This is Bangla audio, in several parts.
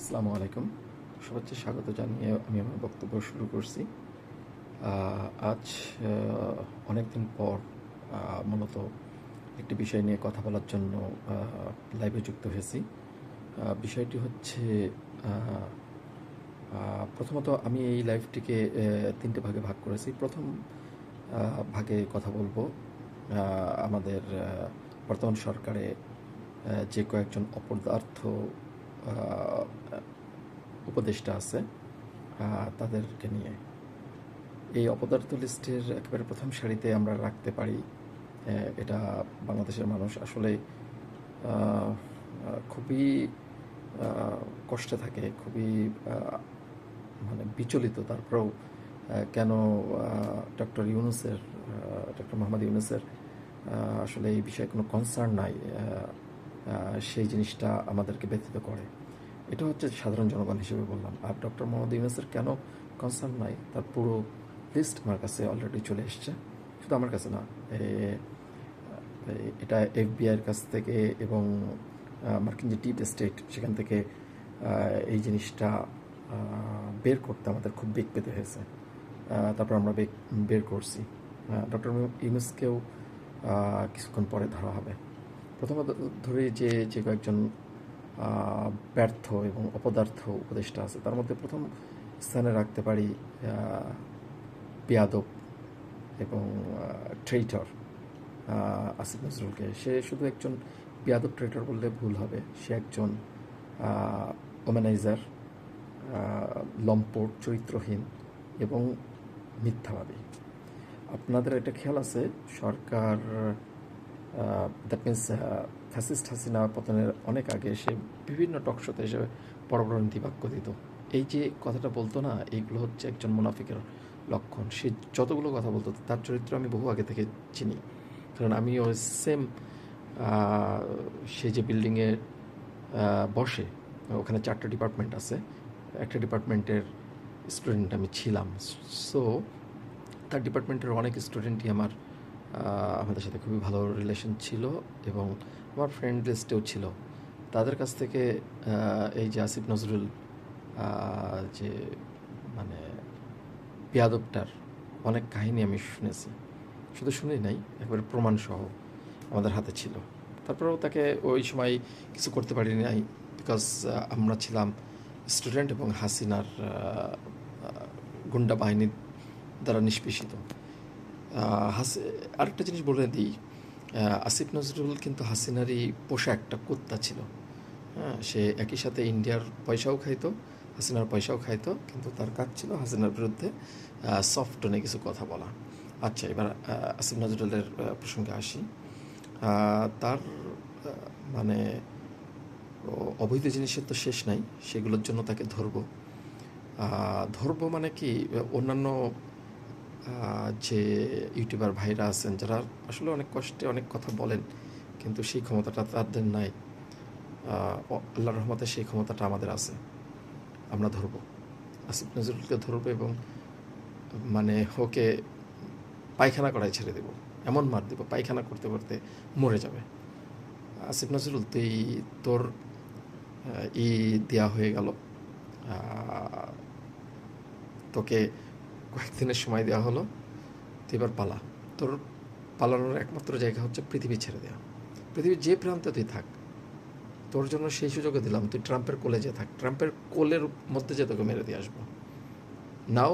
আসসালামু আলাইকুম। সবাইকে স্বাগত জানিয়ে আমি আমার বক্তব্য শুরু করছি। আজ অনেকদিন পর মূলত একটি বিষয় নিয়ে কথা বলার জন্য লাইভে যুক্ত হয়েছি। বিষয়টি হচ্ছে প্রথমত আমি এই লাইভটিকে তিনটে ভাগে ভাগ করেছি। প্রথম ভাগে কথা বলবো আমাদের বর্তমান সরকারে যে কয়েকজন অপদার্থ উপদেষ্টা আছে তাদেরকে নিয়ে। এই অপদার্থ লিস্টের একেবারে প্রথম সারিতে আমরা রাখতে পারি এটা বাংলাদেশের মানুষ আসলে খুবই কষ্টে থাকে, খুবই মানে বিচলিত। তারপরেও কেন ডক্টর ইউনূসের ডক্টর মোহাম্মদ ইউনূসের আসলে এই বিষয়ে কোনো কনসার্ন নাই, সেই জিনিসটা আমাদেরকে ব্যথিত করে। এটা হচ্ছে সাধারণ জনগণ হিসেবে বললাম। আর ডক্টর মোহাম্মদ ইউনূসের কেন কনসার্ন নাই তার পুরো লিস্ট আমার কাছে অলরেডি চলে এসছে। শুধু আমার কাছে না, এটা এফবিআইয়ের কাছ থেকে এবং মার্কিন যে ডিপ স্টেট সেখান থেকে এই জিনিসটা বের করতে আমাদের খুব বেগ পেতে হয়েছে। তারপর আমরা বের করছি। ডক্টর ইউনূসকেও কিছুক্ষণ পরে ধরা হবে। প্রথমত ধরে যে কয়েকজন ব্যর্থ এবং অপদার্থ উপদেষ্টা আছে তার মধ্যে প্রথম স্থানে রাখতে পারি বেয়াদব এবং ট্রেইটর আসিফ নজরুলকে। সে শুধু একজন বেয়াদব ট্রেইটর বললে ভুল হবে, সে একজন ওম্যানাইজার, লম্পট, চরিত্রহীন এবং মিথ্যাবাদী। আপনাদের একটা খেয়াল আছে, সরকার দ্যাট মিনস ফ্যাসিস্ট হাসিনা পতনের অনেক আগে সে বিভিন্ন টকশোতে এসে বড় বড় নীতিবাক্য দিত। এই যে কথাটা বলতো না, এইগুলো হচ্ছে একজন মুনাফিকের লক্ষণ। সে যতগুলো কথা বলতো তার চরিত্র আমি বহু আগে থেকে চিনি, কারণ আমিও সেম সে যে বিল্ডিংয়ে বসে ওখানে 4টা ডিপার্টমেন্ট আছে, একটা ডিপার্টমেন্টের স্টুডেন্ট আমি ছিলাম। সো তার ডিপার্টমেন্টের অনেক স্টুডেন্টই আমাদের সাথে খুবই ভালো রিলেশন ছিল এবং আমার ফ্রেন্ড লিস্টেও ছিল। তাদের কাছ থেকে এই যে আসিফ নজরুল যে মানে বেয়াদবটার অনেক কাহিনী আমি শুনেছি, শুধু শুনি নাই, একবারে প্রমাণসহ আমাদের হাতে ছিল। তারপরেও তাকে ওই সময় কিছু করতে পারি নাই, বিকজ আমরা ছিলাম স্টুডেন্ট এবং হাসিনার গুন্ডা বাহিনীর দ্বারা নিষ্পেষিত। আরেকটা জিনিস বলে দিই, আসিফ নজরুল কিন্তু হাসিনারই পোষা একটা কুত্তা ছিল। হ্যাঁ, সে একই সাথে ইন্ডিয়ার পয়সাও খাইতো, হাসিনার পয়সাও খাইতো, কিন্তু তার কাজ ছিল হাসিনার বিরুদ্ধে সফট টোনে কিছু কথা বলা। আচ্ছা, এবার আসিফ নজরুলের প্রসঙ্গে আসি। তার মানে অবৈধ জিনিসের তো শেষ নাই, সেগুলোর জন্য তাকে ধরবো মানে কি, অন্যান্য যে ইউটিউবার ভাইরা আছেন যারা আসলে অনেক কষ্টে অনেক কথা বলেন, কিন্তু সেই ক্ষমতাটা তাদের নাই। আল্লাহর রহমতে সেই ক্ষমতাটা আমাদের আছে। আমরা ধরবো, আসিফ নজরুলকে ধরবো এবং মানে ওকে পায়খানা করায় ছেড়ে দেবো, এমন মার দেবো পায়খানা করতে করতে মরে যাবে। আসিফ নজরুল, তুই তোর দেওয়া হয়ে গেল, তোকে কয়েকদিনের সময় দেওয়া হলো, তুই এবার পালা। তোর পালানোর একমাত্র জায়গা হচ্ছে পৃথিবী ছেড়ে দেওয়া। পৃথিবীর যে প্রান্তে তুই থাক, তোর জন্য সেই সুযোগও দিলাম, তুই ট্রাম্পের কোলে যে থাক, ট্রাম্পের কোলের মধ্যে যে তোকে মেরে দিয়ে আসবো। Now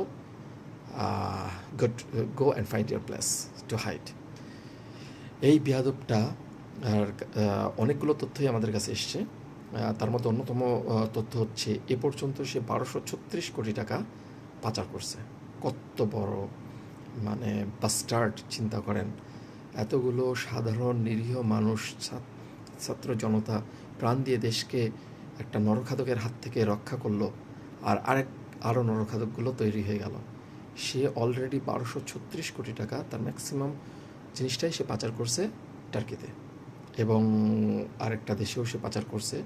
go and find your place to hide. এই বেয়াদবটা আর অনেকগুলো তথ্যই আমাদের কাছে এসছে। তার মধ্যে অন্যতম তথ্য হচ্ছে এ পর্যন্ত সে 1236 কোটি টাকা পাচার করছে। কত বড় মানে বাস্টার্ড, চিন্তা করেন। এতগুলো সাধারণ নিরীহ মানুষ, ছাত্র জনতা প্রাণ দিয়ে দেশকে একটা নরখাদকের হাত থেকে রক্ষা করলো, আর আরও নরখাদকগুলো তৈরি হয়ে গেল। সে অলরেডি 1236 কোটি টাকা, তার ম্যাক্সিমাম জিনিসটাই সে পাচার করছে টার্কিতে, এবং আরেকটা দেশেও সে পাচার করছে।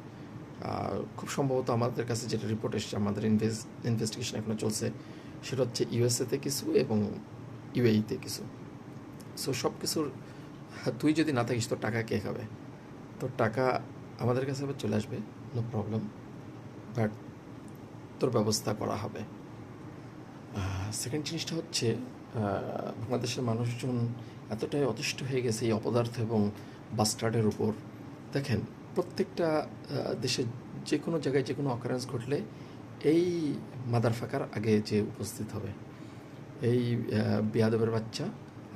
খুব সম্ভবত আমাদের কাছে যেটা রিপোর্ট এসছে, আমাদের ইনভেস্টিগেশন এখনও চলছে, সেটা হচ্ছে ইউএসএতে কিছু এবং ইউএইতে কিছু। সো সব কিছুর তুই যদি না থাকিস তোর টাকা কে খাবে? তোর টাকা আমাদের কাছে আবার চলে আসবে, নো প্রবলেম, বাট নিরাপত্তার ব্যবস্থা করা হবে। সেকেন্ড জিনিসটা হচ্ছে বাংলাদেশের মানুষজন এতটাই অতিষ্ঠ হয়ে গেছে এই অপদার্থ এবং বাস্টার্ডের উপর। দেখেন, প্রত্যেকটা দেশে যে কোনো জায়গায় যে কোনো অকারেন্স ঘটলে এই মাদার ফাঁকার আগে যে উপস্থিত হবে, এই বেয়াদবের বাচ্চা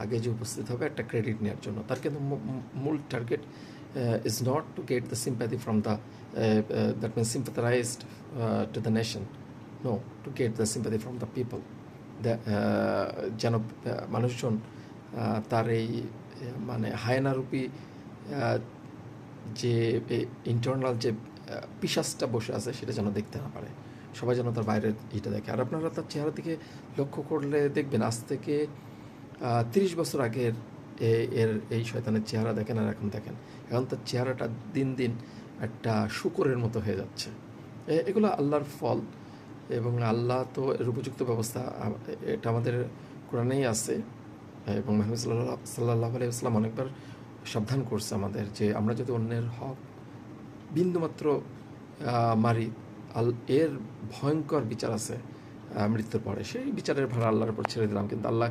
আগে যে উপস্থিত হবে একটা ক্রেডিট নেওয়ার জন্য। তার কিন্তু মূল target is not to get the sympathy from the that means sympathized to the nation, no, to get the sympathy from the people. যেন মানুষজন তার এই মানে হায়নারূপী যে ইন্টারনাল যে পিশাচটা বসে আছে সেটা যেন দেখতে না পারে, সবাই যেন তার বাইরের এটা দেখে। আর আপনারা তার চেহারা দিকে লক্ষ্য করলে দেখবেন আজ থেকে 30 বছর আগের এর এই শয়তানের চেহারা দেখেন আর এখন দেখেন, এখন তার চেহারাটা দিন দিন একটা শূকরের মতো হয়ে যাচ্ছে। এগুলো আল্লাহর ফল, এবং আল্লাহ তো এর উপযুক্ত ব্যবস্থা, এটা আমাদের কোরআনেই আছে, এবং মুহাম্মদ সাল্লাল্লাহু আলাইহি ওয়াসাল্লাম অনেকবার সাবধান করছে আমাদের যে আমরা যদি অন্যের হক বিন্দুমাত্র মারি, এর ভয়ঙ্কর বিচার আছে মৃত্যুর পরে। সেই বিচারের ভার আল্লাহর উপর ছেড়ে দিলাম, কিন্তু আল্লাহ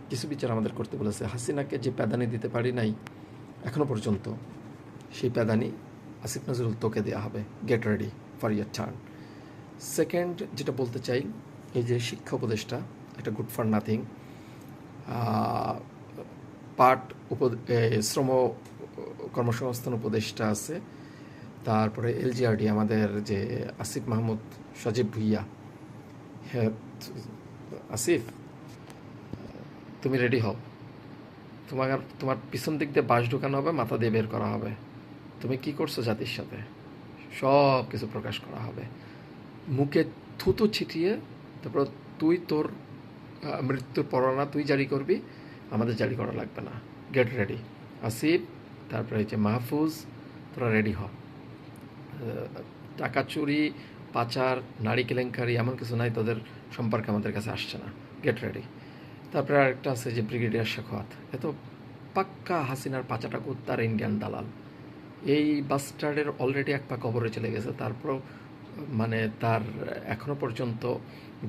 কিছু বিচার আমাদের করতে বলেছে। হাসিনাকে যে প্যাদানি দিতে পারি নাই এখনও পর্যন্ত, সেই প্যাদানি আসিফ নজরুল তোকে দেওয়া হবে। Get ready for year turn. Second যেটা বলতে চাই, এই যে শিক্ষা উপদেষ্টা, এটা গুড ফর নাথিং, পাট শ্রম কর্মসংস্থান উপদেষ্টা আছে, তারপরে এলজিআরডি আমাদের যে আসিফ মাহমুদ সজীব ভুইয়া। হ্যাঁ আসিফ, তুমি রেডি হও, তোমার পিছন দিক দিয়ে বাঁশ ঢোকানো হবে, মাথা দিয়ে বের করা হবে। তুমি কি করছো জাতির সাথে সব কিছু প্রকাশ করা হবে, মুখে থুতু ছিটিয়ে। তারপর তুই তোর মৃত্যুর পরোয়ানা তুই জারি করবি, আমাদের জারি করা লাগবে না। গেট রেডি আসিফ, তারপরে এই যে মাহফুজ, তোরা রেডি হ। টাকা চুরি, পাচার, নারী কেলেঙ্কারি এমন কিছু নাই তোদের সম্পর্কে আমাদের কাছে আসছে না। Get ready. তারপরে আরেকটা আছে যে ব্রিগেডিয়ার শেখাওয়াত, এত পাক্কা হাসিনার পাচাটা কুত্তার ইন্ডিয়ান দালাল। এই বাস্টার্ডের অলরেডি এক পা কবরে চলে গেছে, তারপরও মানে তার এখনো পর্যন্ত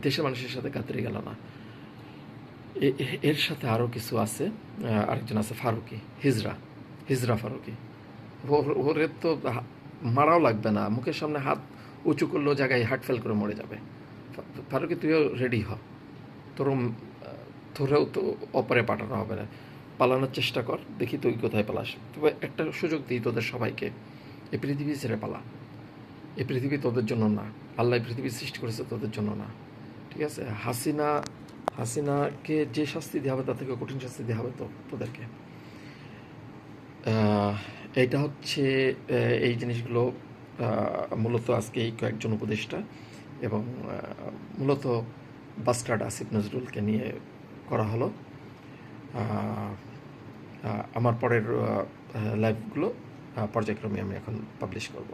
দেশের মানুষের সাথে কাতরে গেল না। এর সাথে আরও কিছু আছে, আরেকজন আছে ফারুকি, হিজরা ফারুকি। ওরে তো মারাও লাগবে না, মুখের সামনে হাত উঁচু করলেও জায়গায় হার্ট ফেল করে মরে যাবে। ফারুকি, তুইও রেডি হ, তোরেও তো অপরে পাঠানো হবে না। পালানোর চেষ্টা কর, দেখি তুই কোথায় পালাস। তবে একটা সুযোগ দিই তোদের সবাইকে, এই পৃথিবী ছেড়ে পালা। এই পৃথিবী তোদের জন্য না, আল্লাহ পৃথিবী সৃষ্টি করেছে তোদের জন্য না, ঠিক আছে? হাসিনাকে যে শাস্তি দেওয়া হবে তার থেকে কঠিন শাস্তি দেওয়া হবে তোদেরকে। এইটা হচ্ছে এই জিনিসগুলো মূলত আজকে এই কয়েকজন উপদেষ্টা এবং মূলত বাস্টার্ড আসিফ নজরুলকে নিয়ে করা হলো। আমার পরের লাইভগুলো পর্যায়ক্রমে আমি এখন পাবলিশ করব।